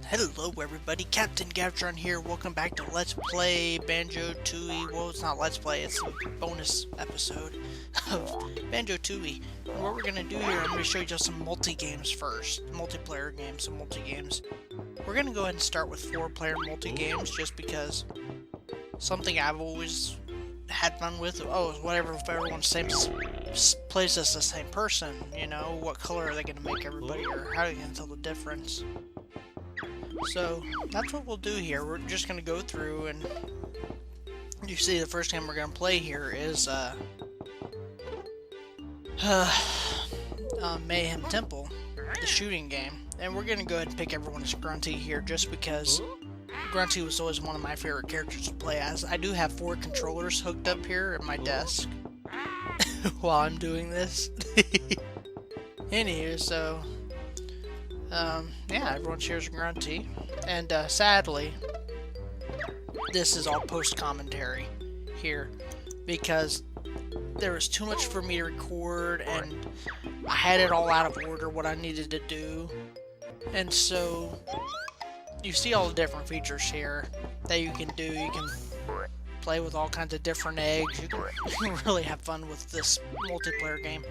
Hello everybody, Captain Gavtron here. Welcome back to Let's Play Banjo Tooie. Well, it's not Let's Play, it's a bonus episode of Banjo Tooie. And what we're gonna do here, I'm gonna show you just some multi-games first. Multiplayer games, some multi-games. We're gonna go ahead and start with 4-player multi-games just because something I've always had fun with. Oh, whatever, if everyone's same plays as the same person, you know, what color are they gonna make everybody, or how are you gonna tell the difference? So, that's what we'll do here. We're just going to go through, and you see the first game we're going to play here is Mayhem Temple, the shooting game. And we're going to go ahead and pick everyone as Grunty here, just because Grunty was always one of my favorite characters to play as. I do have 4 controllers hooked up here at my desk while I'm doing this. Anywho, so... yeah, everyone shares Grunty, and sadly, this is all post-commentary here, because there was too much for me to record, and I had it all out of order, what I needed to do, and so, you see all the different features here that you can do. You can play with all kinds of different eggs. You can really have fun with this multiplayer game.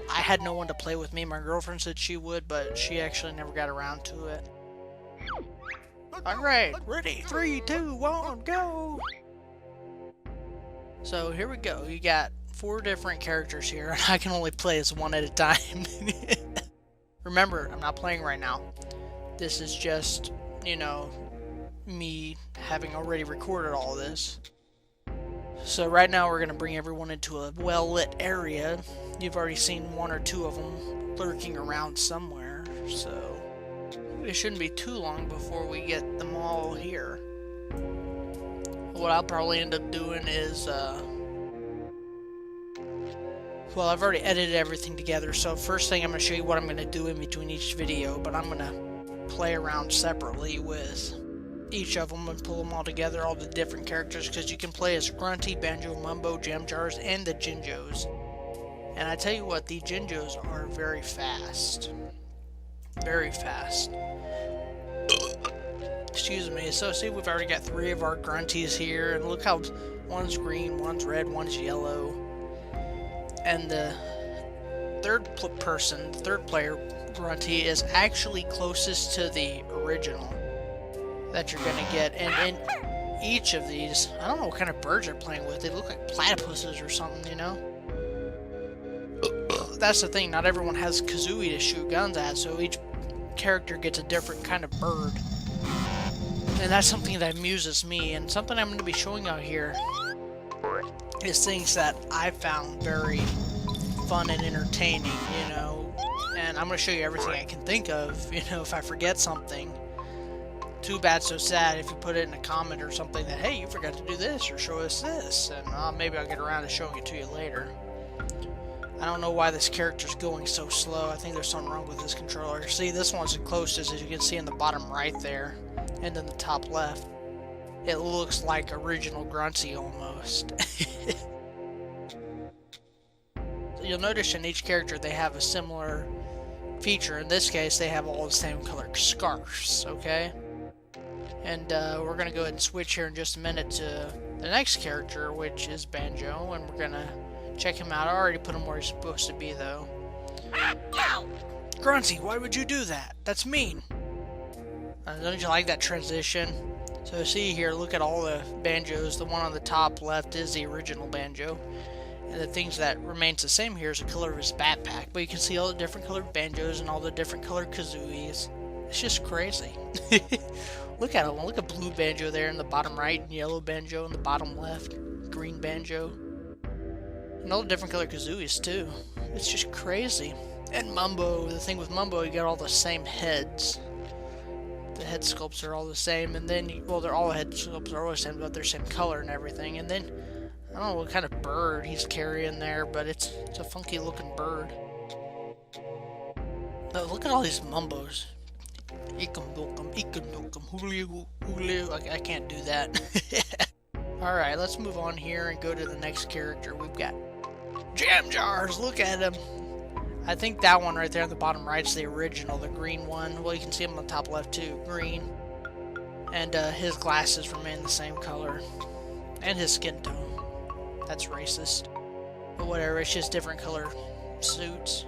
I had no one to play with me. My girlfriend said she would, but she actually never got around to it. Alright, ready? 3, 2, 1, go! So here we go. You got 4 different characters here, and I can only play as one at a time. Remember, I'm not playing right now. This is just, you know, me having already recorded all this. So right now we're going to bring everyone into a well-lit area. You've already seen 1 or 2 of them lurking around somewhere, so it shouldn't be too long before we get them all here. What I'll probably end up doing is, well, I've already edited everything together, so first thing I'm going to show you what I'm going to do in between each video, but I'm going to play around separately with each of them and pull them all together, all the different characters, because you can play as Grunty, Banjo, Mumbo, Jam Jars, and the Jinjos. And I tell you what, the Jinjos are very fast. Very fast. Excuse me. So see, we've already got 3 of our Grunties here, and look how one's green, one's red, one's yellow. And the third player Grunty is actually closest to the original that you're gonna get, and in each of these, I don't know what kind of birds they're playing with. They look like platypuses or something, you know? That's the thing, not everyone has Kazooie to shoot guns at, so each character gets a different kind of bird. And that's something that amuses me, and something I'm going to be showing out here is things that I found very fun and entertaining, you know? And I'm going to show you everything I can think of, you know, if I forget something. Too bad, so sad if you put it in a comment or something that, hey, you forgot to do this or show us this, and maybe I'll get around to showing it to you later. I don't know why this character's going so slow. I think there's something wrong with this controller. See, this one's the closest, as you can see in the bottom right there, and then the top left. It looks like original Grunty almost. So you'll notice in each character they have a similar feature. In this case, they have all the same color scarves, okay? And we're going to go ahead and switch here in just a minute to the next character, which is Banjo, and we're going to check him out. I already put him where he's supposed to be, though. Grunty, why would you do that? That's mean. Don't you like that transition? So see here, look at all the Banjos. The one on the top left is the original Banjo. And the things that remains the same here is the color of his backpack. But you can see all the different colored Banjos and all the different colored Kazooies. It's just crazy. Look at him. Look at blue Banjo there in the bottom right, and yellow Banjo in the bottom left, green Banjo. And all the different colored Kazooies, too. It's just crazy. And Mumbo, the thing with Mumbo, you got all the same heads. The head sculpts are all the same, and then, well, they're all the head sculpts are all the same, but they're same color and everything. And then, I don't know what kind of bird he's carrying there, but it's a funky looking bird. Now, look at all these Mumbos. I can't do that. Alright, let's move on here and go to the next character. We've got Jam Jars. Look at him. I think that one right there on the bottom right's the original, the green one. Well, you can see him on the top left too, green. And his glasses remain the same color. And his skin tone. That's racist. But whatever, it's just different color suits.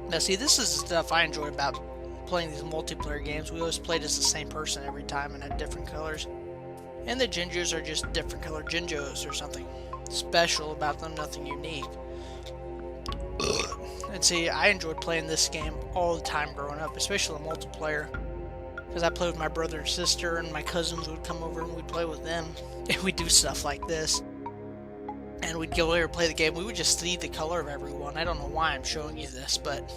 Now see, this is the stuff I enjoy about playing these multiplayer games. We always played as the same person every time and had different colors. And the Jinjos are just different color Jinjos or something special about them, nothing unique. And see, I enjoyed playing this game all the time growing up, especially the multiplayer. Because I played with my brother and sister, and my cousins would come over and we'd play with them. And we'd do stuff like this. And we'd go over and play the game. We would just see the color of everyone. I don't know why I'm showing you this, but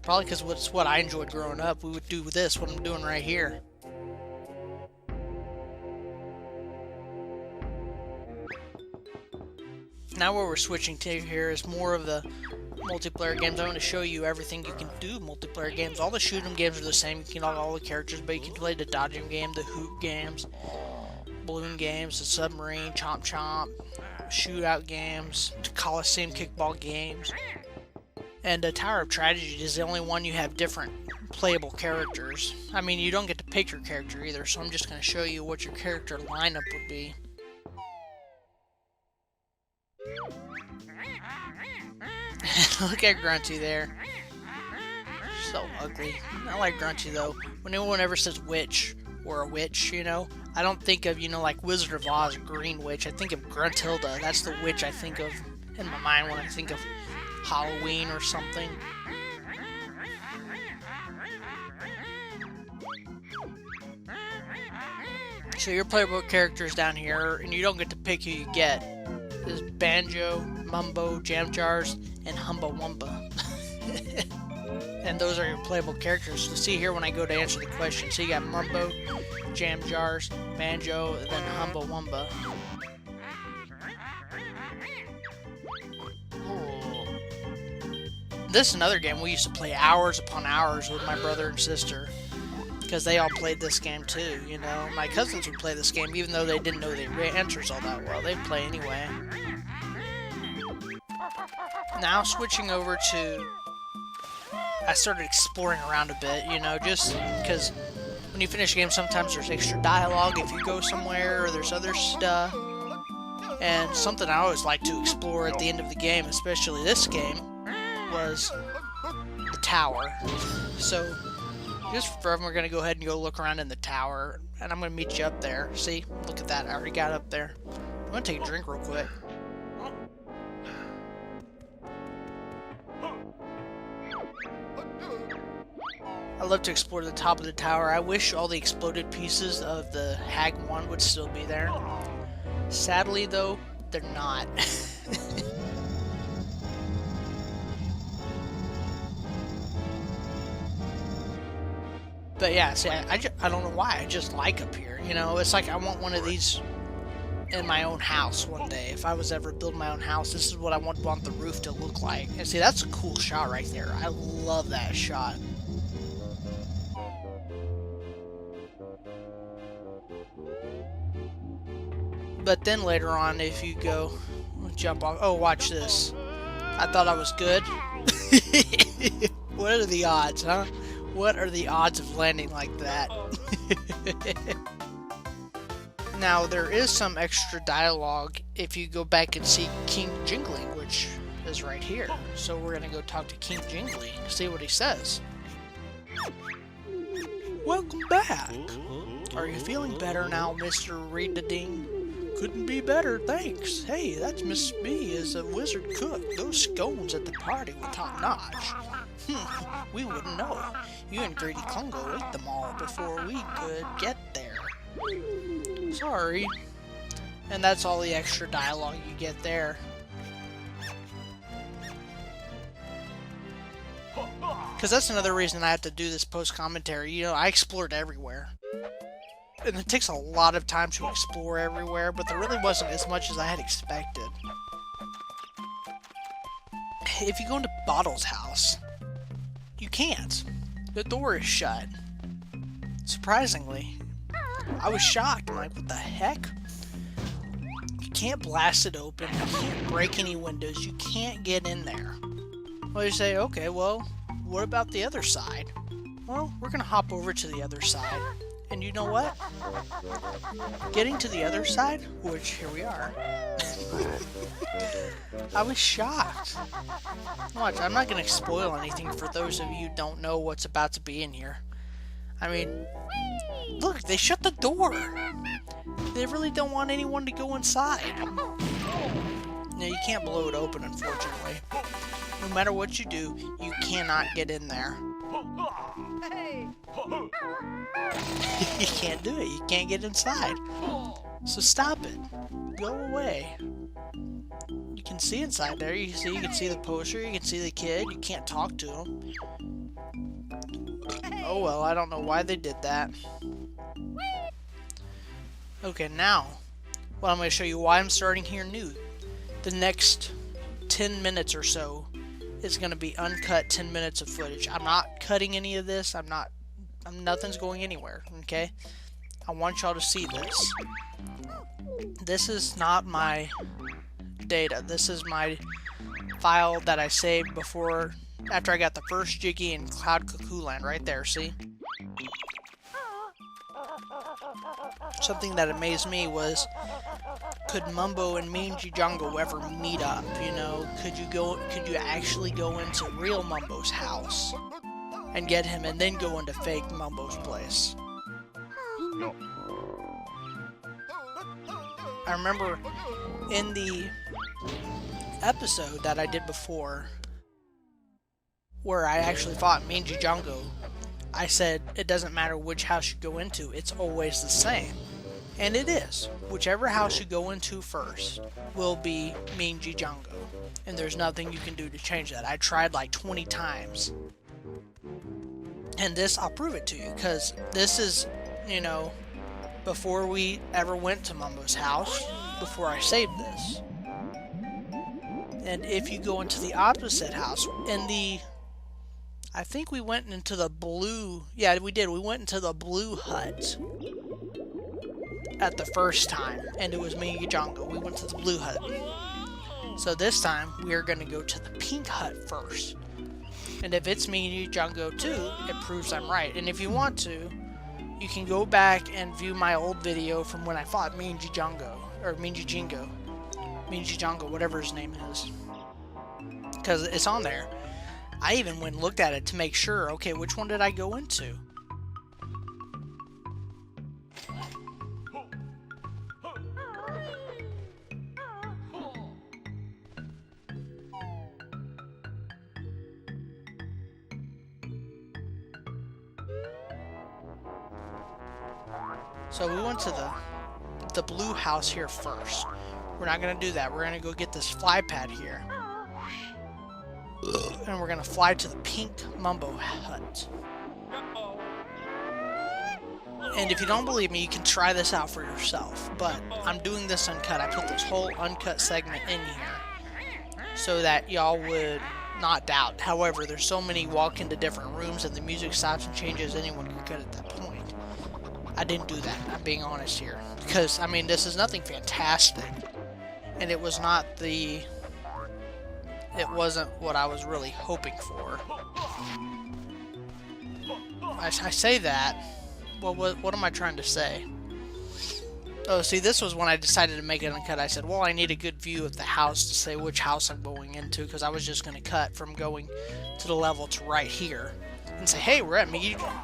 probably because it's what I enjoyed growing up. We would do this, what I'm doing right here. Now what we're switching to here is more of the multiplayer games. I'm going to show you everything you can do multiplayer games. All the shoot 'em games are the same. You can all the characters, but you can play the dodging game, the hoop games, balloon games, the submarine, chomp chomp, shootout games, Coliseum kickball games. And Tower of Tragedy is the only one you have different playable characters. I mean, you don't get to pick your character either, so I'm just going to show you what your character lineup would be. Look at Grunty there. So ugly. I like Grunty though. When anyone ever says witch or a witch, you know, I don't think of, you know, like Wizard of Oz, Green Witch. I think of Gruntilda. That's the witch I think of in my mind when I think of Halloween or something. So your playable characters down here, and you don't get to pick who you get. Is Banjo, Mumbo, Jam Jars, and Humba Wumba. And those are your playable characters. So see here when I go to answer the question. So you got Mumbo, Jam Jars, Banjo, and then Humba Wumba. This is another game we used to play hours upon hours with my brother and sister. Because they all played this game too, you know. My cousins would play this game even though they didn't know the answers all that well. They'd play anyway. Now switching over to... I started exploring around a bit, you know, just because when you finish a game sometimes there's extra dialogue if you go somewhere or there's other stuff. And something I always like to explore at the end of the game, especially this game, was the tower. So... just for we're going to go ahead and go look around in the tower, and I'm going to meet you up there. See? Look at that. I already got up there. I'm going to take a drink real quick. I love to explore the top of the tower. I wish all the exploded pieces of the Hag 1 would still be there. Sadly, though, they're not. But yeah, see, I don't know why, I just like up here, you know, it's like I want one of these in my own house one day. If I was ever building my own house, this is what I want the roof to look like. And see, that's a cool shot right there. I love that shot. But then later on, if you go jump off, oh, watch this. I thought I was good. What are the odds, huh? What are the odds of landing like that? Now, there is some extra dialogue if you go back and see King Jingling, which is right here. So we're going to go talk to King Jingling, see what he says. Welcome back. Are you feeling better now, Mr. Reed-a-Ding? Couldn't be better, thanks. Hey, that's Miss B is a wizard cook. Those scones at the party were top-notch. We wouldn't know. You and Greedy Congo ate them all before we could get there. Sorry. And that's all the extra dialogue you get there. Because that's another reason I have to do this post-commentary. You know, I explored everywhere. And it takes a lot of time to explore everywhere, but there really wasn't as much as I had expected. If you go into Bottle's house, you can't. The door is shut. Surprisingly. I was shocked. I'm like, what the heck? You can't blast it open. You can't break any windows. You can't get in there. Well, you say, okay, well, what about the other side? Well, we're gonna hop over to the other side. And you know what? Getting to the other side, which here we are, I was shocked. Watch, I'm not gonna spoil anything for those of you who don't know what's about to be in here. I mean, look, they shut the door. They really don't want anyone to go inside. Now, you can't blow it open, unfortunately. No matter what you do, you cannot get in there. You can't do it. You can't get inside. So stop it. Go away. You can see inside there. You can see the poster. You can see the kid. You can't talk to him. Oh well, I don't know why they did that. Okay, now, well, I'm going to show you why I'm starting here new. The next 10 minutes or so is going to be uncut 10 minutes of footage. I'm not cutting any of this. Nothing's going anywhere, okay? I want y'all to see this. This is not my data. This is my file that I saved after I got the first Jiggy in Cloud Cuckoo Land right there, see? Something that amazed me was, could Mumbo and Mangy Jungle ever meet up? You know, could you actually go into real Mumbo's house and get him and then go into fake Mumbo's place? No. I remember in the episode that I did before, where I actually fought Mangy Jungle, I said it doesn't matter which house you go into, it's always the same. And it is. Whichever house you go into first will be Mangy Jungle. And there's nothing you can do to change that. I tried like 20 times. And this, I'll prove it to you, because this is, you know, before we ever went to Mumbo's house, before I saved this. And if you go into the opposite house, I think we went into the blue, yeah, we did, we went into the blue hut at the first time, and it was Mangy Jungle. We went to the blue hut. So this time, we are going to go to the pink hut first. And if it's Mangy Jungle too, it proves I'm right. And if you want to, you can go back and view my old video from when I fought Mangy Jungle, or Mangy Jingo. Mangy Jungle, whatever his name is. Because it's on there. I even went and looked at it to make sure, okay, which one did I go into? So we went to the blue house here first. We're not going to do that. We're going to go get this fly pad here. And we're going to fly to the pink Mumbo hut. And if you don't believe me, you can try this out for yourself. But I'm doing this uncut. I put this whole uncut segment in here so that y'all would not doubt. However, there's so many walk into different rooms and the music stops and changes, anyone can cut at that point. I didn't do that. I'm being honest here. Because, I mean, this is nothing fantastic. And it was not it wasn't what I was really hoping for. I say that. Well, what am I trying to say? Oh, see, this was when I decided to make it uncut. I said, well, I need a good view of the house to say which house I'm going into, because I was just going to cut from going to the level to right here. And say, hey, we're at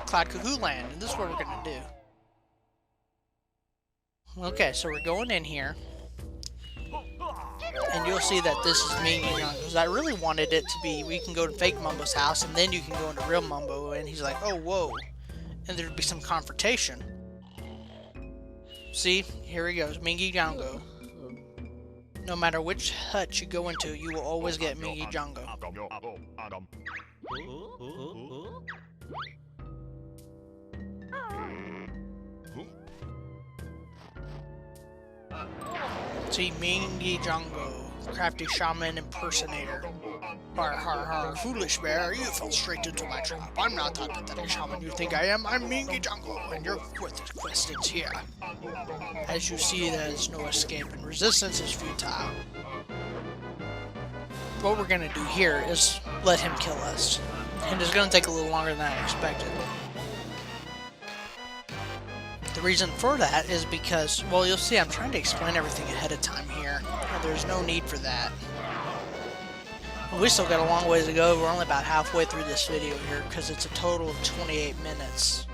Cloud Cuckoo Land, and this is what we're going to do. Okay, so we're going in here. And you'll see that this is Mangy Jungle, because I really wanted it to be, we can go to fake Mumbo's house, and then you can go into real Mumbo, and he's like, oh, whoa. And there'd be some confrontation. See, here he goes, Mangy Jungle. No matter which hut you go into, you will always get Mangy Jungle. See, Mangy Jungle, crafty shaman impersonator. Har har har, foolish bear, you fell straight into my trap. I'm not that pathetic shaman you think I am. I'm Mangy Jungle, and your quest is here. As you see, there is no escape, and resistance is futile. what we're gonna do here is let him kill us. And it's gonna take a little longer than I expected. The reason for that is because, well, you'll see I'm trying to explain everything ahead of time here. And there's no need for that. We still got a long ways to go. We're only about halfway through this video here because it's a total of 28 minutes.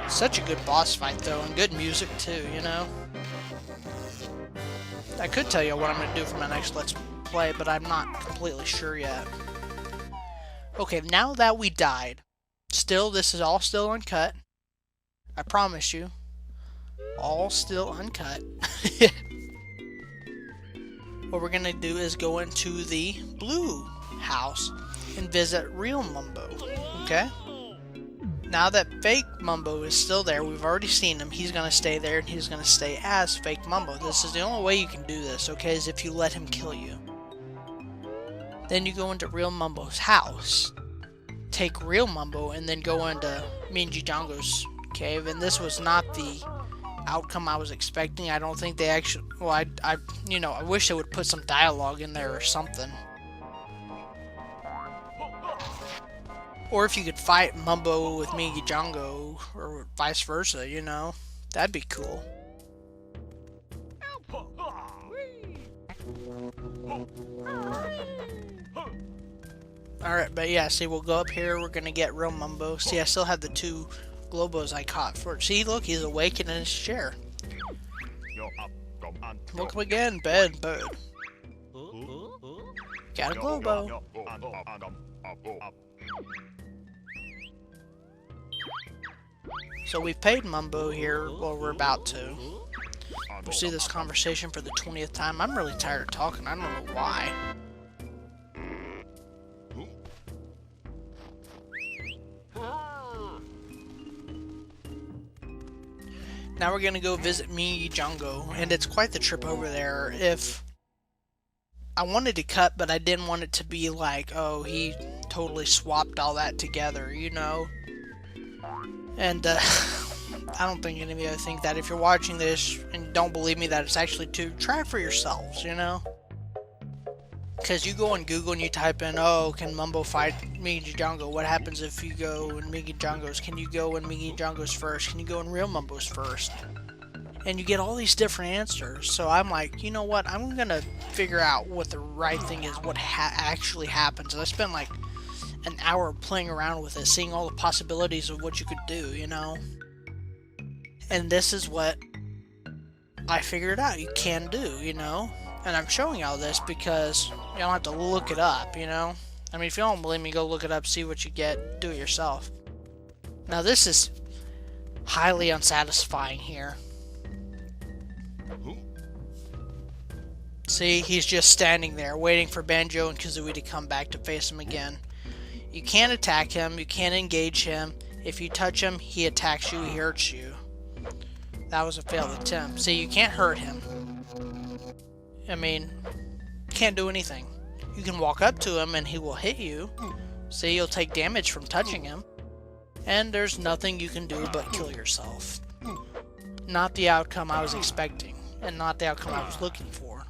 Such a good boss fight though, and good music too, you know? I could tell you what I'm going to do for my next Let's Play, but I'm not completely sure yet. Okay, now that we died, still, this is all still uncut. I promise you. All still uncut. What we're going to do is go into the blue house and visit real Mumbo, okay? Now that fake Mumbo is still there, we've already seen him, he's going to stay there and he's going to stay as fake Mumbo. This is the only way you can do this, okay, is if you let him kill you. Then you go into real Mumbo's house, take real Mumbo, and then go into Minigames' cave, and this was not the outcome I was expecting. I don't think they actually, well, I wish they would put some dialogue in there or something. Or if you could fight Mumbo with Minigames, or vice versa, you know, that'd be cool. Alright, but yeah, see, we'll go up here, we're gonna get real Mumbo. See, I still have the 2 Globos I caught for. See, look, he's awake and in his chair. Welcome again, bed bird. Got a Globo. So we've paid Mumbo here, well, we're about to. We'll see this conversation for the 20th time. I'm really tired of talking, I don't know why. Now we're gonna go visit Minigames, and it's quite the trip over there. If I wanted to cut, but I didn't want it to be like, oh, he totally swapped all that together, you know? And I don't think any of you think that. If you're watching this and don't believe me that it's actually true, try it for yourselves, you know? Because you go on Google and you type in, oh, can Mumbo fight Minigames? What happens if you go in Minigames? Can you go in Minigames first? Can you go in real Mumbo's first? And you get all these different answers. So I'm like, you know what? I'm going to figure out what the right thing is, what actually happens. And I spent like an hour playing around with it, seeing all the possibilities of what you could do, you know? And this is what I figured out you can do, you know? And I'm showing you all this because you don't have to look it up, you know? I mean, if you don't believe me, go look it up, see what you get, do it yourself. Now this is highly unsatisfying here. See, he's just standing there, waiting for Banjo and Kazooie to come back to face him again. You can't attack him, you can't engage him. If you touch him, he attacks you, he hurts you. That was a failed attempt. See, you can't hurt him. I mean, can't do anything. You can walk up to him and he will hit you. See, you'll take damage from touching him. And there's nothing you can do but kill yourself. Not the outcome I was expecting, and not the outcome I was looking for.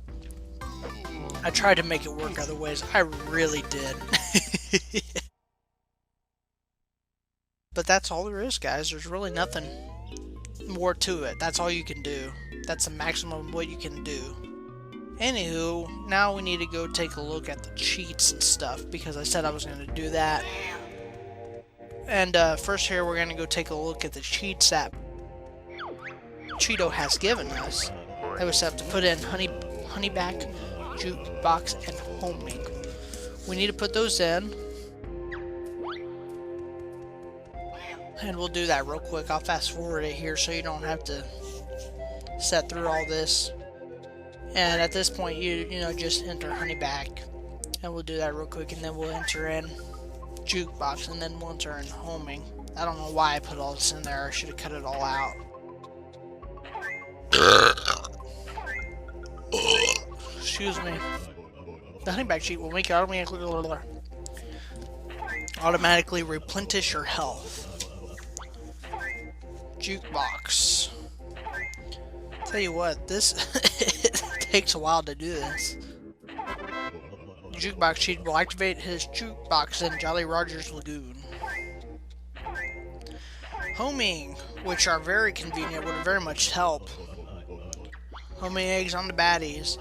I tried to make it work other ways. I really did. But that's all there is, guys. There's really nothing more to it. That's all you can do. That's the maximum of what you can do. Anywho, now we need to go take a look at the cheats and stuff, because I said I was going to do that. And first here, we're going to go take a look at the cheats that Cheeto has given us. I just have to put in honeyback, jukebox, and homing. We need to put those in. And we'll do that real quick. I'll fast forward it here so you don't have to set through all this. And at this point, you know, just enter honeyback. And we'll do that real quick, and then we'll enter in jukebox, and then we'll enter in homing. I don't know why I put all this in there. I should have cut it all out. Excuse me. The honeyback cheat will make you automatically replenish your health. Jukebox. Tell you what, this it takes a while to do this. The jukebox cheat will activate his jukebox in Jolly Roger's Lagoon. Homing, which are very convenient, would very much help. Homing eggs on the baddies.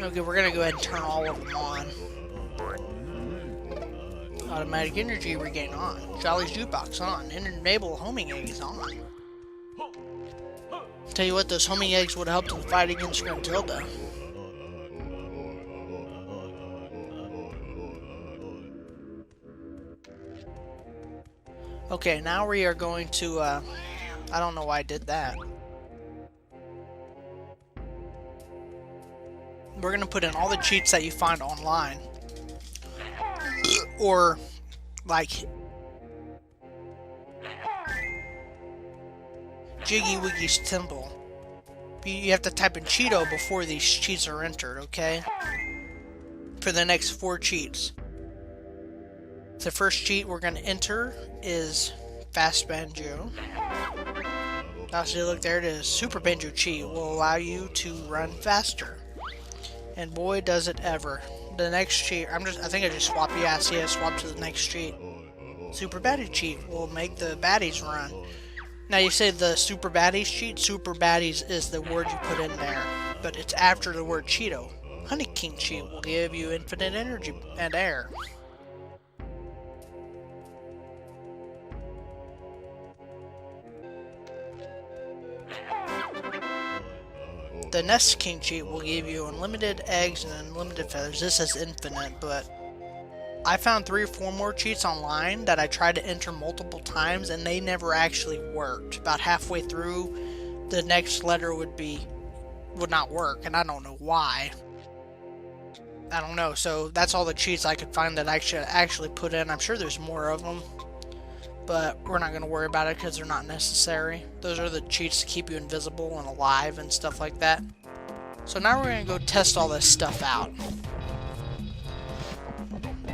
Okay, we're gonna go ahead and turn all of them on. Automatic energy regain on. Jolly's jukebox on. Enable homing eggs on. Tell you what, those homing eggs would help in the fight against Gruntilda. Okay, now we are going to, I don't know why I did that. We're going to put in all the cheats that you find online. Or, like, Jiggy Wiggy's Temple. You have to type in Cheeto before these cheats are entered, okay? For the next 4 cheats. The first cheat we're going to enter is Fast Banjo. Also, look, there it is. Super Banjo cheat will allow you to run faster. And boy, does it ever. The next cheat, I think I just swapped. Yeah, see, I swapped to the next cheat. Super Baddie cheat will make the baddies run. Now you say the Super Baddies cheat. Super Baddies is the word you put in there, but it's after the word Cheeto. Honey King cheat will give you infinite energy and air. The Nest King cheat will give you unlimited eggs and unlimited feathers. This is infinite, but I found 3 or 4 more cheats online that I tried to enter multiple times and they never actually worked. About halfway through, the next letter would not work, and I don't know why. I don't know, so that's all the cheats I could find that I should actually put in. I'm sure there's more of them, but we're not going to worry about it because they're not necessary. Those are the cheats to keep you invisible and alive and stuff like that. So now we're going to go test all this stuff out.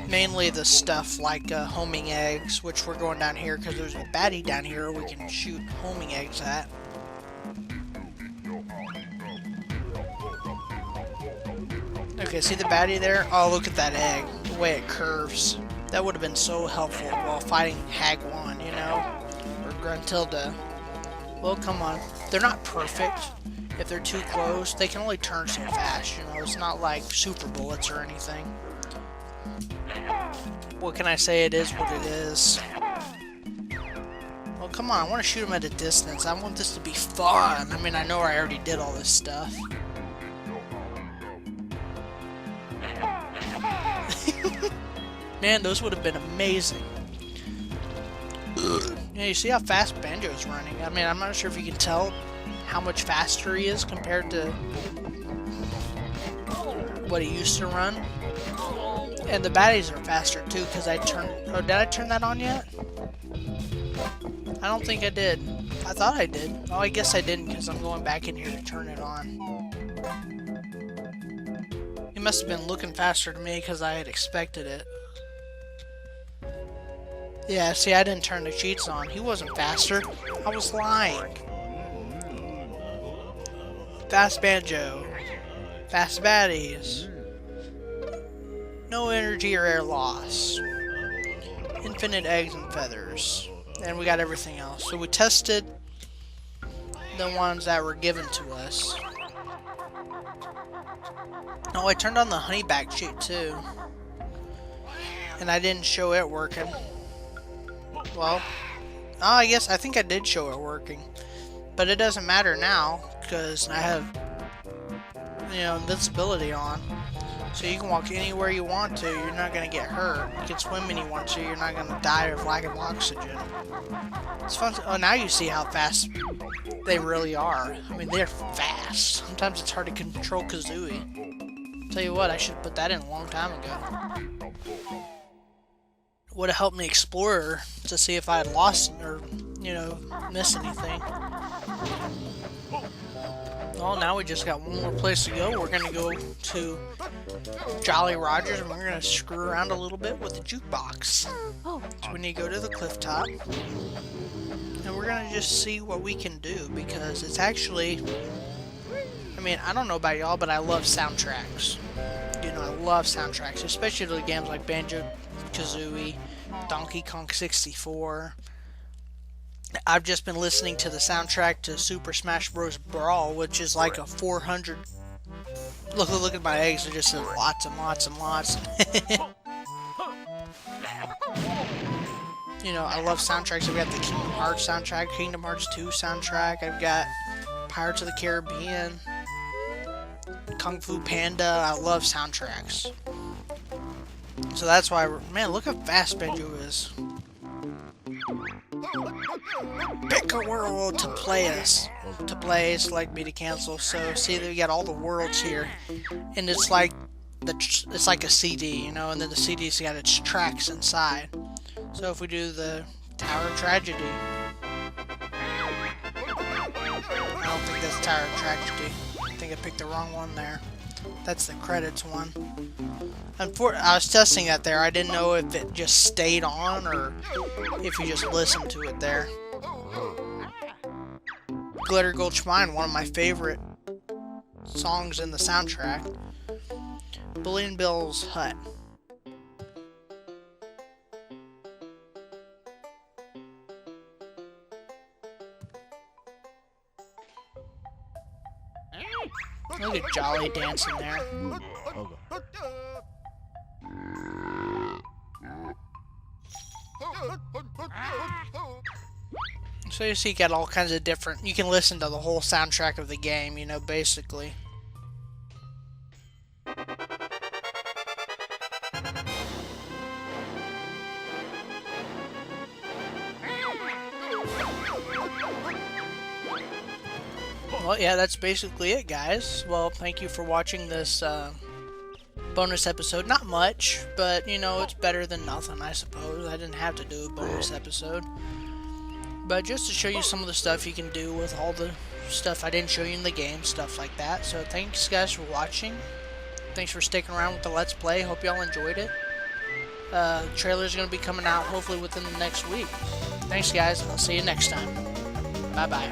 Mainly the stuff like homing eggs, which we're going down here because there's a baddie down here we can shoot homing eggs at. Okay, see the baddie there? Oh, look at that egg. The way it curves. That would have been so helpful while fighting Hag 1, you know? Or Gruntilda. Well, come on. They're not perfect. If they're too close, they can only turn so fast, you know? It's not like super bullets or anything. What can I say? It is what it is. Well, come on. I want to shoot them at a distance. I want this to be fun. I mean, I know I already did all this stuff. Man, those would have been amazing. Yeah, you see how fast Banjo's running. I mean, I'm not sure if you can tell how much faster he is compared to what he used to run. And the baddies are faster too, because I turned... Oh, did I turn that on yet? I don't think I did. I thought I did. Oh, I guess I didn't, because I'm going back in here to turn it on. He must have been looking faster to me, because I had expected it. Yeah, see, I didn't turn the cheats on. He wasn't faster. I was lying. Fast Banjo. Fast baddies. No energy or air loss. Infinite eggs and feathers. And we got everything else. So we tested the ones that were given to us. Oh, I turned on the honeyback cheat too. And I didn't show it working. Well, I think I did show it working. But it doesn't matter now, because I have, you know, invincibility on. So you can walk anywhere you want to, you're not going to get hurt. You can swim when you want to, you're not going to die of lack of oxygen. It's fun to, oh, now you see how fast they really are. I mean, they're fast. Sometimes it's hard to control Kazooie. Tell you what, I should have put that in a long time ago. Would have helped me explore to see if I had lost or, you know, missed anything. Well, now we just got one more place to go. We're going to go to Jolly Roger's and we're going to screw around a little bit with the jukebox. So we need to go to the cliff top. And and we're gonna just see what we can do, because it's actually, I mean, I don't know about y'all, but I love soundtracks. You know, I love soundtracks, especially to games like Banjo Tooie, Donkey Kong 64. I've just been listening to the soundtrack to Super Smash Bros. Brawl, which is like a 400. Look at my eggs, they're just lots and lots and lots. You know, I love soundtracks. I've got the Kingdom Hearts soundtrack, Kingdom Hearts 2 soundtrack. I've got Pirates of the Caribbean, Kung Fu Panda. I love soundtracks. So that's why, man, look how fast Banjo is. Pick a world to play us. To play, select me to cancel. So see that we got all the worlds here, and it's like a CD, you know, and then the CD's got its tracks inside. So if we do the Tower of Tragedy, I don't think that's Tower of Tragedy. I think I picked the wrong one there. That's the credits one. I was testing that there. I didn't know if it just stayed on or if you just listened to it there. Glitter Gulch Mine, one of my favorite songs in the soundtrack. Bully & Bill's Hut. Look at Jolly dancing there. So you see, you got all kinds of different. You can listen to the whole soundtrack of the game, you know, basically. Well, yeah, that's basically it, guys. Well, thank you for watching this bonus episode. Not much, but, you know, it's better than nothing, I suppose. I didn't have to do a bonus episode. But just to show you some of the stuff you can do with all the stuff I didn't show you in the game, stuff like that. So thanks, guys, for watching. Thanks for sticking around with the Let's Play. Hope y'all enjoyed it. The trailer's going to be coming out hopefully within the next week. Thanks, guys. I'll see you next time. Bye-bye.